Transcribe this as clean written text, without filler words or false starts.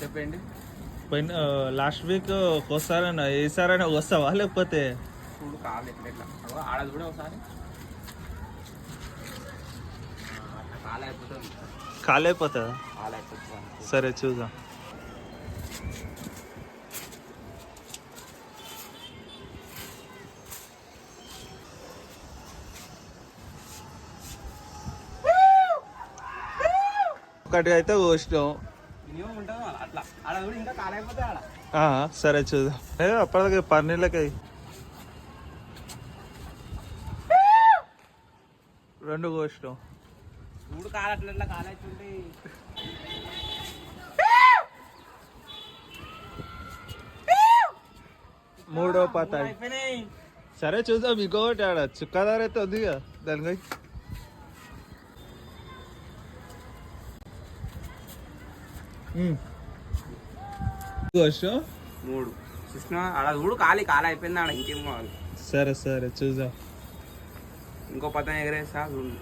చెప్పండి. పోయిన last week వస్తారన్నా, వేసారని వస్తావా లేకపోతే? చూడు కాలు ఎట్లా ఆడ చూడే ఒకసారి. కాలు అయిపోతుంది. ఖాళీ అయిపోతుందా? కాలు అయిపోతుంది. సరే చూద్దాం. ఒకటి అయితే కోసినాం. మినిమం ఉంటుంది అట్లా. ఆడ చూడు ఇంకా కాలు అయిపోతుంది ఆడ. సరే చూద్దాం. అప్పటికి పన్నీళ్ళకి 2 కోసినాం. చూడు కాలు అట్లా కాలు అవుతుంది. మూడో పతాయి. అయిపోయినాయి. సరే చూద్దాం. ఇంకొకటి ఆడ చుక్కదార అయితే ఉంది కదా దానికి. కోసినాం 3 చూసినా ఆడ చూడు కాలు అయిపోయింది ఆడ. ఇంకేం కావాలి? సరే సరే చూద్దాం. ఇంకో పక్కన ఎగరేస్తా చూడు.